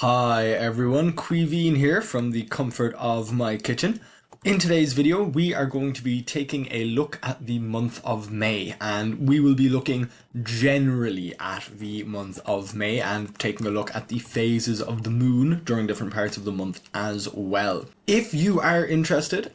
Hi everyone, Queeveen here from the comfort of my kitchen. In today's video, we are going to be taking a look at the month of May, and we will be looking generally at the month of May and taking a look at the phases of the moon during different parts of the month as well. If you are interested,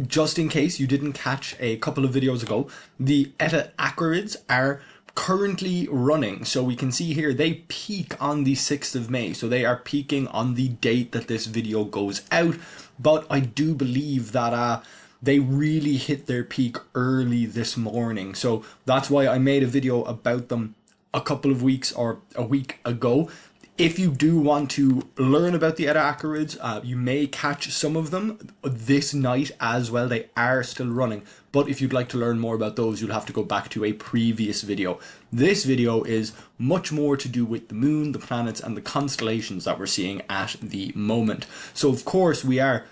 just in case you didn't catch a couple of videos ago, the Eta Aquariids are currently running. So we can see here they peak on the 6th of May. So they are peaking on the date that this video goes out. But I do believe that they really hit their peak early this morning. So that's why I made a video about them a couple of weeks or a week ago. If you do want to learn about the Eta Aquariids, you may catch some of them this night as well. They are still running. But if you'd like to learn more about those, you'll have to go back to a previous video. This video is much more to do with the moon, the planets, and the constellations that we're seeing at the moment. So of course we're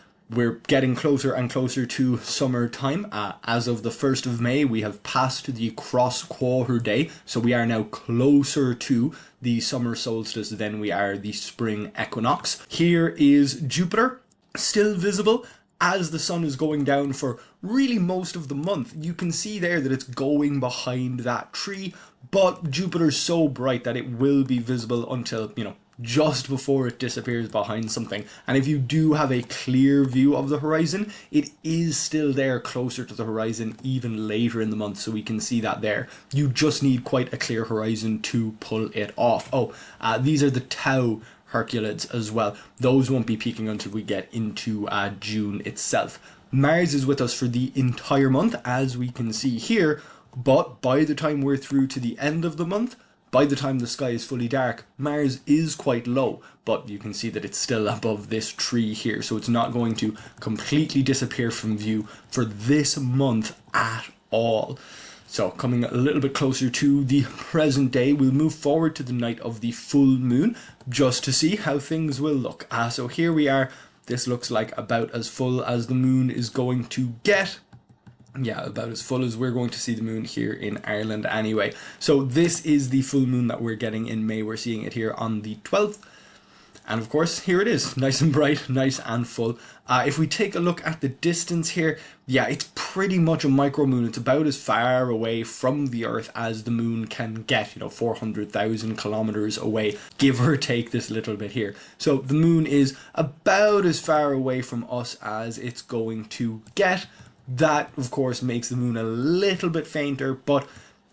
getting closer and closer to summertime. As of the 1st of May, we have passed the cross quarter day. So we are now closer to the summer solstice than we are the spring equinox. Here is Jupiter, still visible as the sun is going down for really most of the month. You can see there that it's going behind that tree, but Jupiter's so bright that it will be visible until, just before it disappears behind something. And if you do have a clear view of the horizon, it is still there closer to the horizon even later in the month, so we can see that there. You just need quite a clear horizon to pull it off. These are the Tau Herculids as well. Those won't be peaking until we get into June itself. Mars is with us for the entire month, as we can see here, but by the time we're through to the end of the month, by the time the sky is fully dark, Mars is quite low, but you can see that it's still above this tree here, so it's not going to completely disappear from view for this month at all. So coming a little bit closer to the present day, we'll move forward to the night of the full moon just to see how things will look. So here we are. This looks like about as full as the moon is going to get. Yeah, about as full as we're going to see the moon here in Ireland anyway. So this is the full moon that we're getting in May. We're seeing it here on the 12th. And of course, here it is, nice and bright, nice and full. If we take a look at the distance here, yeah, it's pretty much a micro moon. It's about as far away from the Earth as the moon can get, 400,000 kilometers away, give or take this little bit here. So the moon is about as far away from us as it's going to get. That, of course, makes the moon a little bit fainter, but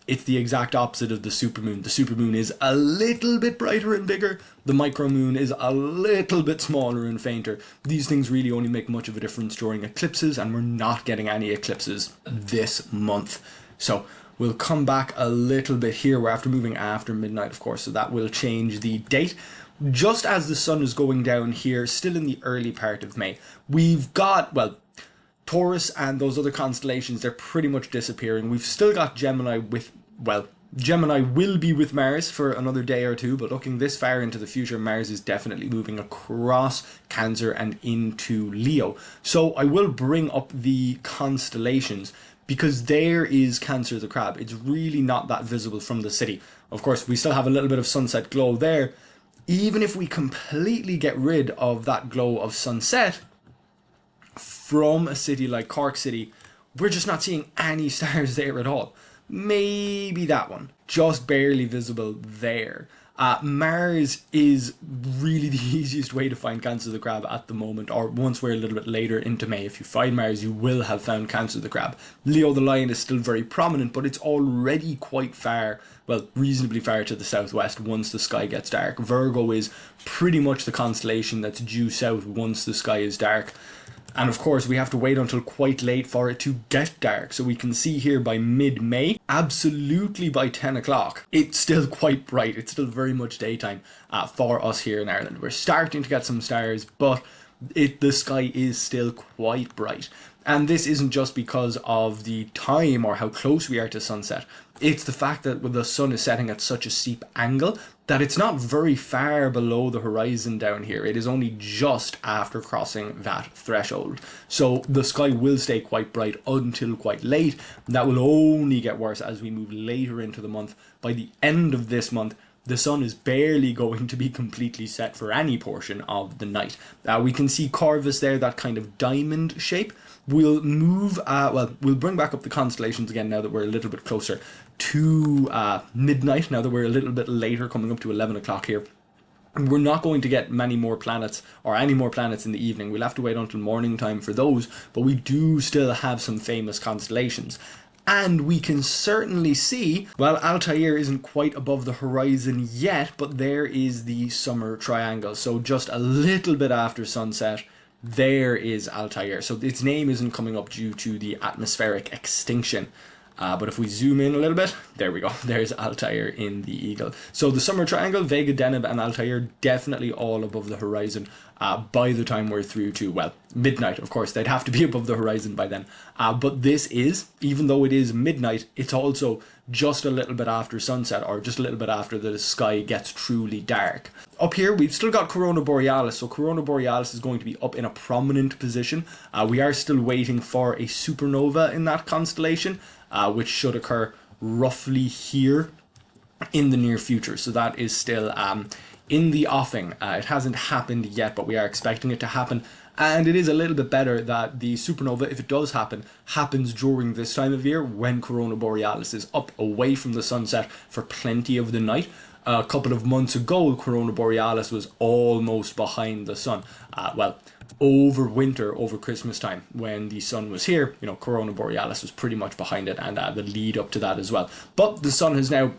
it's the exact opposite of the supermoon. The supermoon is a little bit brighter and bigger. The micromoon is a little bit smaller and fainter. These things really only make much of a difference during eclipses, and we're not getting any eclipses this month. So we'll come back a little bit here. We're moving after midnight, of course, so that will change the date. Just as the sun is going down here, still in the early part of May, we've got, Taurus and those other constellations, they're pretty much disappearing. We've still got Gemini Gemini will be with Mars for another day or two, but looking this far into the future, Mars is definitely moving across Cancer and into Leo. So I will bring up the constellations, because there is Cancer the Crab. It's really not that visible from the city. Of course, we still have a little bit of sunset glow there. Even if we completely get rid of that glow of sunset from a city like Cork City, we're just not seeing any stars there at all. Maybe that one, just barely visible there. Mars is really the easiest way to find Cancer the Crab at the moment, or once we're a little bit later into May. If you find Mars, you will have found Cancer the Crab. Leo the Lion is still very prominent, but it's already quite far, reasonably far to the southwest once the sky gets dark. Virgo is pretty much the constellation that's due south once the sky is dark. And of course, we have to wait until quite late for it to get dark. So we can see here by mid-May, absolutely by 10 o'clock, it's still quite bright. It's still very much daytime for us here in Ireland. We're starting to get some stars, but the sky is still quite bright. And this isn't just because of the time or how close we are to sunset. It's the fact that the sun is setting at such a steep angle that it's not very far below the horizon down here. It is only just after crossing that threshold. So the sky will stay quite bright until quite late. That will only get worse as we move later into the month. By the end of this month, the sun is barely going to be completely set for any portion of the night. We can see Corvus there, that kind of diamond shape. We'll move, we'll bring back up the constellations again now that we're a little bit closer to midnight, now that we're a little bit later, coming up to 11 o'clock here. We're not going to get many more planets or any more planets in the evening. We'll have to wait until morning time for those, but we do still have some famous constellations. And we can certainly see, well, Altair isn't quite above the horizon yet, but there is the summer triangle. So just a little bit after sunset, there is Altair. So its name isn't coming up due to the atmospheric extinction. But if we zoom in a little bit, there we go. There's Altair in the Eagle. So the summer triangle, Vega, Deneb, and Altair definitely all above the horizon by the time we're through to, well, midnight. Of course, they'd have to be above the horizon by then. But this is, even though it is midnight, it's also just a little bit after sunset, or just a little bit after the sky gets truly dark. Up here, we've still got Corona Borealis. So Corona Borealis is going to be up in a prominent position. We are still waiting for a supernova in that constellation, which should occur roughly here in the near future. So that is still in the offing. It hasn't happened yet, but we are expecting it to happen. And it is a little bit better that the supernova, if it does happen, happens during this time of year when Corona Borealis is up away from the sunset for plenty of the night. A couple of months ago, Corona Borealis was almost behind the sun. Over winter, over Christmas time, when the sun was here, Corona Borealis was pretty much behind it, and the lead up to that as well. But the sun has now,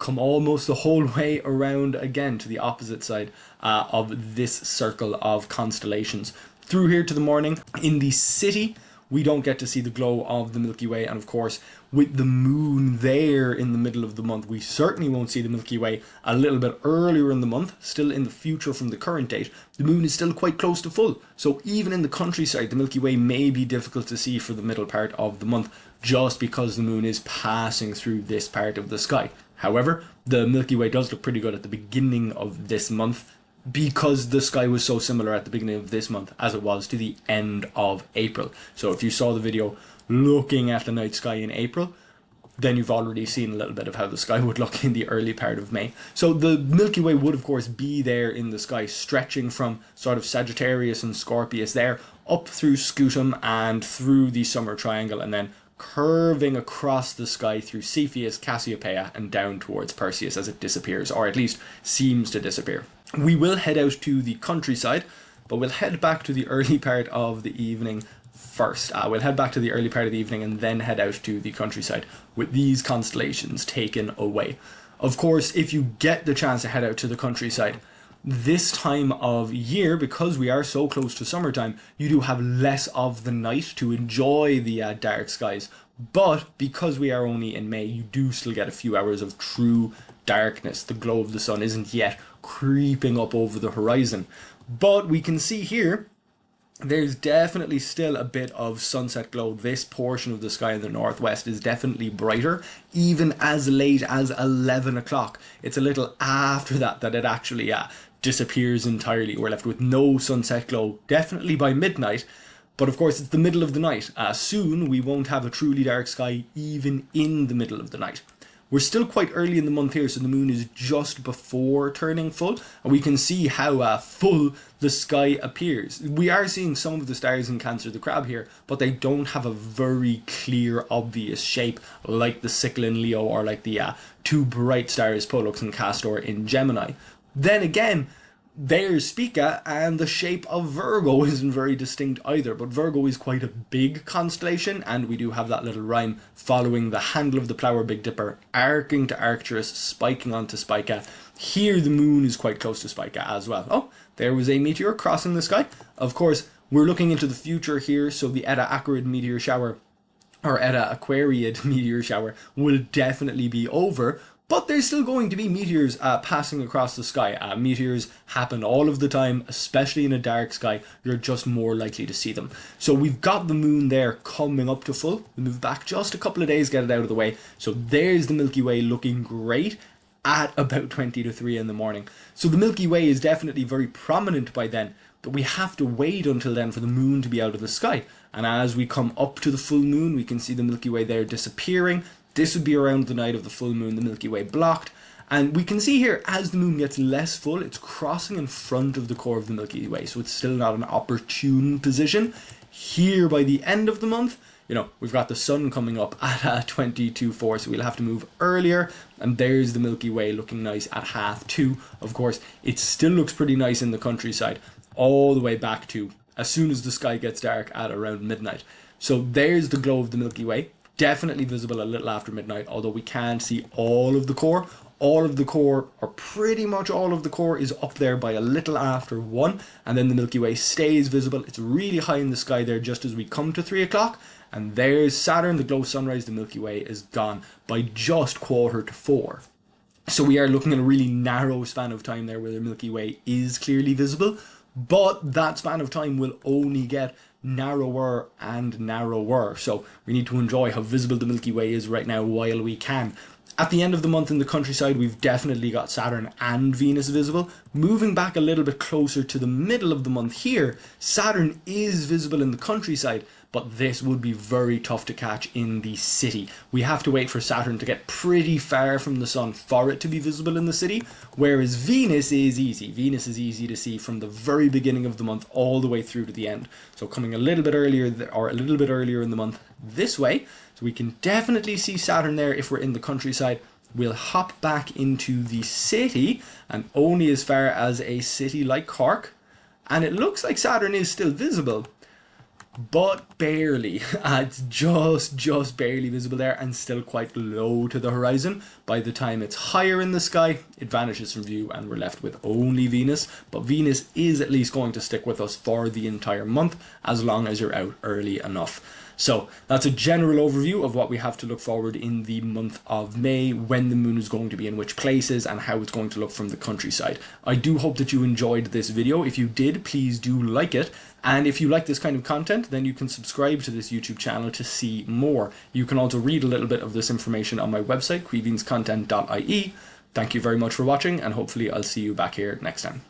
come almost the whole way around again to the opposite side of this circle of constellations. Through here to the morning, in the city, we don't get to see the glow of the Milky Way, and of course, with the moon there in the middle of the month, we certainly won't see the Milky Way a little bit earlier in the month, still in the future from the current date. The moon is still quite close to full, so even in the countryside, the Milky Way may be difficult to see for the middle part of the month, just because the moon is passing through this part of the sky. However, the Milky Way does look pretty good at the beginning of this month, because the sky was so similar at the beginning of this month as it was to the end of April. So if you saw the video looking at the night sky in April, then you've already seen a little bit of how the sky would look in the early part of May. So the Milky Way would of course be there in the sky, stretching from sort of Sagittarius and Scorpius there, up through Scutum and through the summer triangle, and then curving across the sky through Cepheus, Cassiopeia, and down towards Perseus as it disappears, or at least seems to disappear. We will head out to the countryside, but we'll head back to the early part of the evening first. We'll head back to the early part of the evening and then head out to the countryside with these constellations taken away. Of course, if you get the chance to head out to the countryside, this time of year, because we are so close to summertime, you do have less of the night to enjoy the dark skies. But because we are only in May, you do still get a few hours of true darkness. The glow of the sun isn't yet creeping up over the horizon. But we can see here, there's definitely still a bit of sunset glow. This portion of the sky in the northwest is definitely brighter, even as late as 11 o'clock. It's a little after that it actually disappears entirely. We're left with no sunset glow, definitely by midnight. But of course, it's the middle of the night. Soon, we won't have a truly dark sky even in the middle of the night. We're still quite early in the month here, so the moon is just before turning full, and we can see how full the sky appears. We are seeing some of the stars in Cancer the Crab here, but they don't have a very clear, obvious shape like the Sickle in Leo, or like the two bright stars, Pollux and Castor, in Gemini. Then again, there's Spica, and the shape of Virgo isn't very distinct either, but Virgo is quite a big constellation, and we do have that little rhyme following the handle of the plough or Big Dipper, arcing to Arcturus, spiking onto Spica. Here the moon is quite close to Spica as well. Oh, there was a meteor crossing the sky. Of course, we're looking into the future here, so the Eta Aquariid meteor shower, or Eta Aquariid meteor shower, will definitely be over. But there's still going to be meteors passing across the sky. Meteors happen all of the time, especially in a dark sky. You're just more likely to see them. So we've got the moon there coming up to full. We'll move back just a couple of days, get it out of the way. So there's the Milky Way looking great at about 20 to 3 in the morning. So the Milky Way is definitely very prominent by then, but we have to wait until then for the moon to be out of the sky. And as we come up to the full moon, we can see the Milky Way there disappearing. This would be around the night of the full moon, the Milky Way blocked. And we can see here, as the moon gets less full, it's crossing in front of the core of the Milky Way. So it's still not an opportune position. Here, by the end of the month, you know, we've got the sun coming up at 22:04, so we'll have to move earlier. And there's the Milky Way looking nice at 2:30. Of course, it still looks pretty nice in the countryside, all the way back to as soon as the sky gets dark at around midnight. So there's the glow of the Milky Way. Definitely visible a little after midnight, although we can't see all of the core. All of the core, or pretty much all of the core, is up there by a little after 1, and then the Milky Way stays visible. It's really high in the sky there just as we come to 3 o'clock, and there's Saturn, the glow sunrise. The Milky Way is gone by just 3:45. So we are looking at a really narrow span of time there where the Milky Way is clearly visible, but that span of time will only get narrower and narrower. So we need to enjoy how visible the Milky Way is right now while we can. At the end of the month in the countryside, we've definitely got Saturn and Venus visible. Moving back a little bit closer to the middle of the month here, Saturn is visible in the countryside, but this would be very tough to catch in the city. We have to wait for Saturn to get pretty far from the sun for it to be visible in the city, whereas Venus is easy. Venus is easy to see from the very beginning of the month all the way through to the end. So coming a little bit earlier, or a little bit earlier in the month this way, so we can definitely see Saturn there if we're in the countryside. We'll hop back into the city, and only as far as a city like Cork, and it looks like Saturn is still visible, but barely. It's just barely visible there, and still quite low to the horizon. By the time it's higher in the sky, it vanishes from view and we're left with only Venus. But Venus is at least going to stick with us for the entire month, as long as you're out early enough. So that's a general overview of what we have to look forward in the month of May, when the moon is going to be in which places and how it's going to look from the countryside. I do hope that you enjoyed this video. If you did, please do like it. And if you like this kind of content, then you can subscribe to this YouTube channel to see more. You can also read a little bit of this information on my website, queevinscontent.ie. Thank you very much for watching, and hopefully I'll see you back here next time.